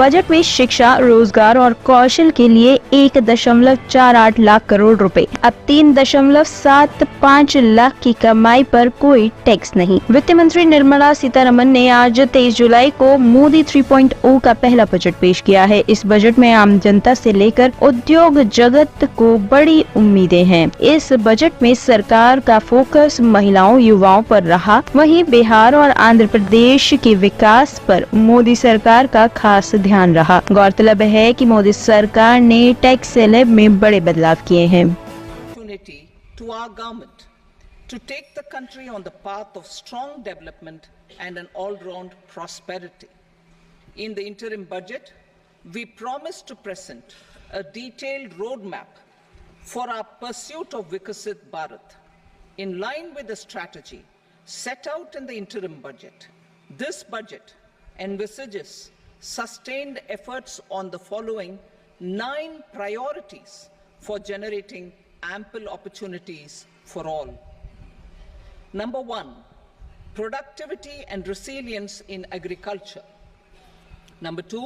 Budget में शिक्षा, रोजगार और कौशल के लिए 1.48 लाख करोड़ रुपए। अब 3.75 लाख की कमाई पर कोई टैक्स नहीं। वित्त मंत्री निर्मला सीतारमन ने आज 23 जुलाई को मोदी 3.0 का पहला बजट पेश किया है। इस बजट में आम जनता से लेकर उद्योग जगत को बड़ी उम्मीदें हैं। इस बजट में सरकार का फोकस महिलाओं, युवाओं पर रहा। वहीं बिहार और आंध्र प्रदेश के विकास पर मोदी सरकार का खास ध्यान रहा। गौरतलब है कि मोदी सरकार ने टैक्स स्लैब में बड़े बदलाव किए हैं। To our government to take the country on the path of strong development and an all-round prosperity. In the interim budget, we promise to present a detailed roadmap for our pursuit of Vikasit Bharat. In line with the strategy set out in the interim budget, this budget envisages sustained efforts on the following 9 priorities for generating ample opportunities for all. Number 1, productivity and resilience in agriculture. Number 2,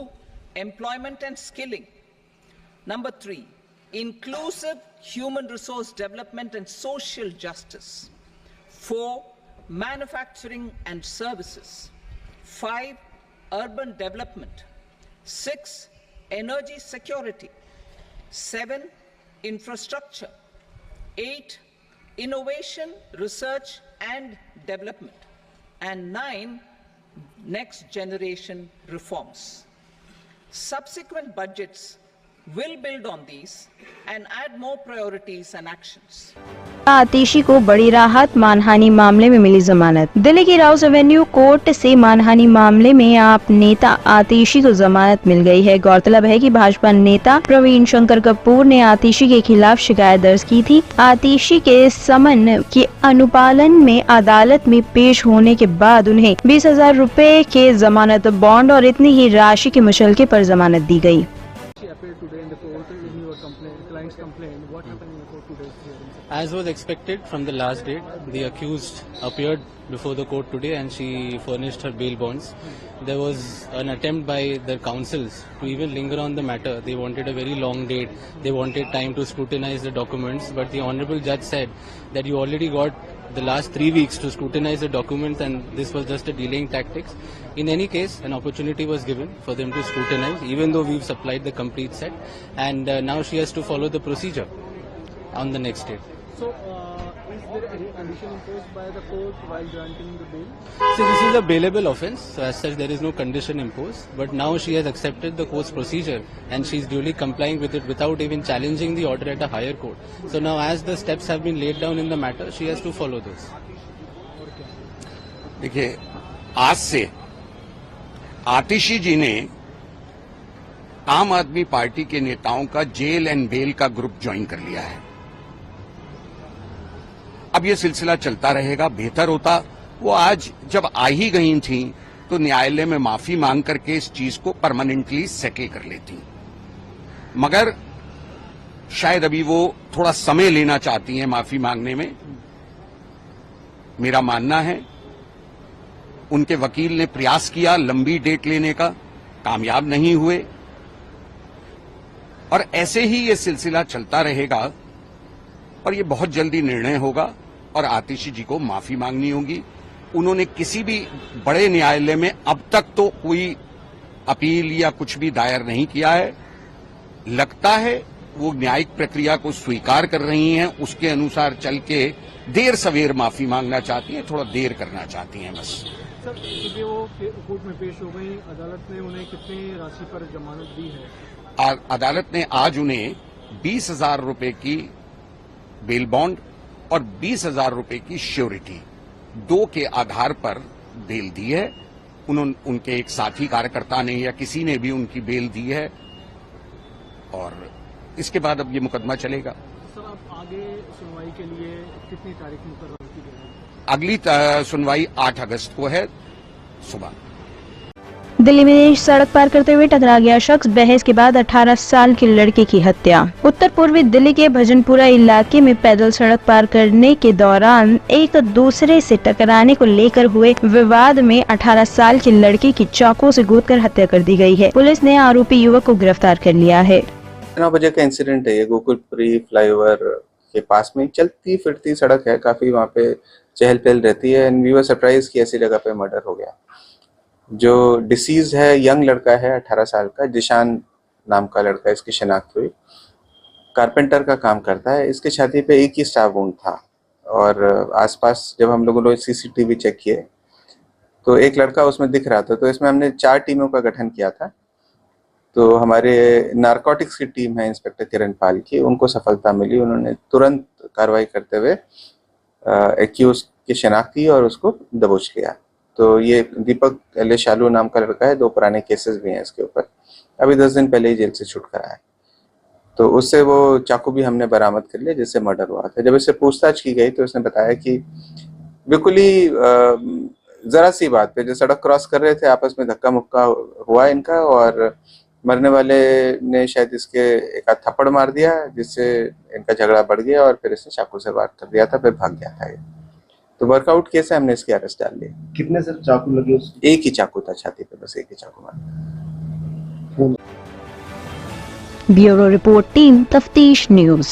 employment and skilling. Number 3, inclusive human resource development and social justice. 4, manufacturing and services. 5, urban development. 6, energy security. 7, infrastructure. 8, innovation, research and development. And 9, next generation reforms. Subsequent budgets will build on these and add more priorities and actions. आतिशी को बड़ी राहत, मानहानि मामले में मिली जमानत। दिल्ली की Rouse Avenue court से मानहानि मामले में आप नेता आतिशी को जमानत मिल गई है। गौरतलब है कि भाजपा नेता प्रवीण शंकर कपूर ने आतिशी के खिलाफ शिकायत दर्ज की थी। आतिशी के समन के अनुपालन में अदालत में पेश होने के बाद उन्हें 20,000 रुपए के जमानत बॉन्ड और इतनी ही राशि के मुचलके पर जमानत दी गई। As was expected from the last date, the accused appeared before the court today and she furnished her bail bonds. There was an attempt by the counsels to even linger on the matter. They wanted a very long date. They wanted time to scrutinize the documents, but the Honorable Judge said that you already got the last 3 weeks to scrutinize the documents and this was just a delaying tactics. In any case, an opportunity was given for them to scrutinize, even though we've supplied the complete set, and now she has to follow the procedure on the next date. So, is there any condition imposed by the court while granting the bail? So this is a bailable offence, so as such there is no condition imposed, but now she has accepted the court's procedure and she is duly complying with it without even challenging the order at a higher court. So now as the steps have been laid down in the matter, she has to follow those. देखिए, आज से आतिशी जी ने आम आदमी party के नेताओं का jail and bell का ग्रुप ज्वाइन कर लिया है। अब ये सिलसिला चलता रहेगा, बेहतर होता वो आज जब आ ही गई थी तो न्यायालय में माफी मांग करके इस चीज को परमानेंटली सेटल कर लेती, मगर शायद अभी वो थोड़ा समय लेना चाहती हैं माफी मांगने में। मेरा मानना है उनके वकील ने प्रयास किया लंबी डेट लेने का, कामयाब नहीं हुए और ऐसे ही ये सिलसिला चलता रहेगा और ये बहुत जल्दी निर्णय होगा और आतिशी जी को माफी मांगनी होगी। उन्होंने किसी भी बड़े न्यायालय में अब तक तो कोई अपील या कुछ भी दायर नहीं किया है। लगता है वो न्यायिक प्रक्रिया को स्वीकार कर रही हैं, उसके अनुसार चल के देर सवेर माफी मांगना चाहती हैं, थोड़ा देर करना चाहती हैं बस। सर, क्योंकि वो कोर्ट में पेश हो गई, अदालत ने उन्हें कितनी राशि पर जमानत दी है? अदालत ने आज उन्हें 20,000 रुपए की बेल बॉन्ड और 20,000 रुपए की श्योरिटी 2 के आधार पर बेल दी है। उनके एक साथी कार्यकर्ता ने या किसी ने भी उनकी बेल दी है और इसके बाद अब ये मुकदमा चलेगा। सर, अब आगे सुनवाई के लिए कितनी तारीख मुकर्रर की गई है? अगली सुनवाई 8 अगस्त को है सुबह। दिल्ली में सड़क पार करते हुए टकरा गया शख्स, बहस के बाद 18 साल की लड़के की हत्या। उत्तर पूर्वी दिल्ली के भजनपुरा इलाके में पैदल सड़क पार करने के दौरान एक दूसरे से टकराने को लेकर हुए विवाद में 18 साल की लड़की की चाकू से गोदकर हत्या कर दी गई है। पुलिस ने आरोपी युवक को गिरफ्तार कर लिया है। 9 बजे का इंसिडेंट है ये, गोकुलपुरी फ्लाईओवर के पास में चलती फिरती सड़क है, काफी वहाँ पे चहल पहल रहती है। एंड वी वर सरप्राइज कि ऐसी जगह पे मर्डर हो गया। जो डिसीज है यंग लड़का है, 18 साल का, जिशान नाम का लड़का, इसकी शिनाख्त हुई। कारपेंटर का काम करता है। इसके छाती पे एक ही स्टार वुंड था और आसपास जब हम लोगों ने सीसीटीवी चेक किए तो एक लड़का उसमें दिख रहा था। तो इसमें हमने 4 टीमों का गठन किया था। तो हमारे नारकोटिक्स की टीम है इंस्पेक्टर किरण पाल की, उनको सफलता मिली। उन्होंने तुरंत कार्रवाई करते हुए एक्यूज की शिनाख्त की और उसको दबोच लिया। तो ये दीपक एल शालू नाम का लड़का है, 2 पुराने केसेस भी हैं इसके ऊपर। अभी 10 दिन पहले ही जेल से छूट कर आया। तो उससे वो चाकू भी हमने बरामद कर लिया जिससे मर्डर हुआ था। जब इससे पूछताछ की गई तो उसने बताया कि बिल्कुल ही जरा सी बात पे, जो सड़क क्रॉस कर रहे थे, आपस में धक्का मुक्का हुआ इनका और मरने वाले ने शायद इसके एक आध थप्पड़ मार दिया जिससे इनका झगड़ा बढ़ गया और फिर इसने चाकू से वार कर दिया था, फिर भाग गया था ये। तो वर्कआउट केस है, हमने इसकी अरेस्ट डाल ली। कितने सर चाकू लगे उसको? एक ही चाकू था छाती पे, बस एक ही चाकू मारा। ब्यूरो रिपोर्ट, टीम तफ्तीश न्यूज।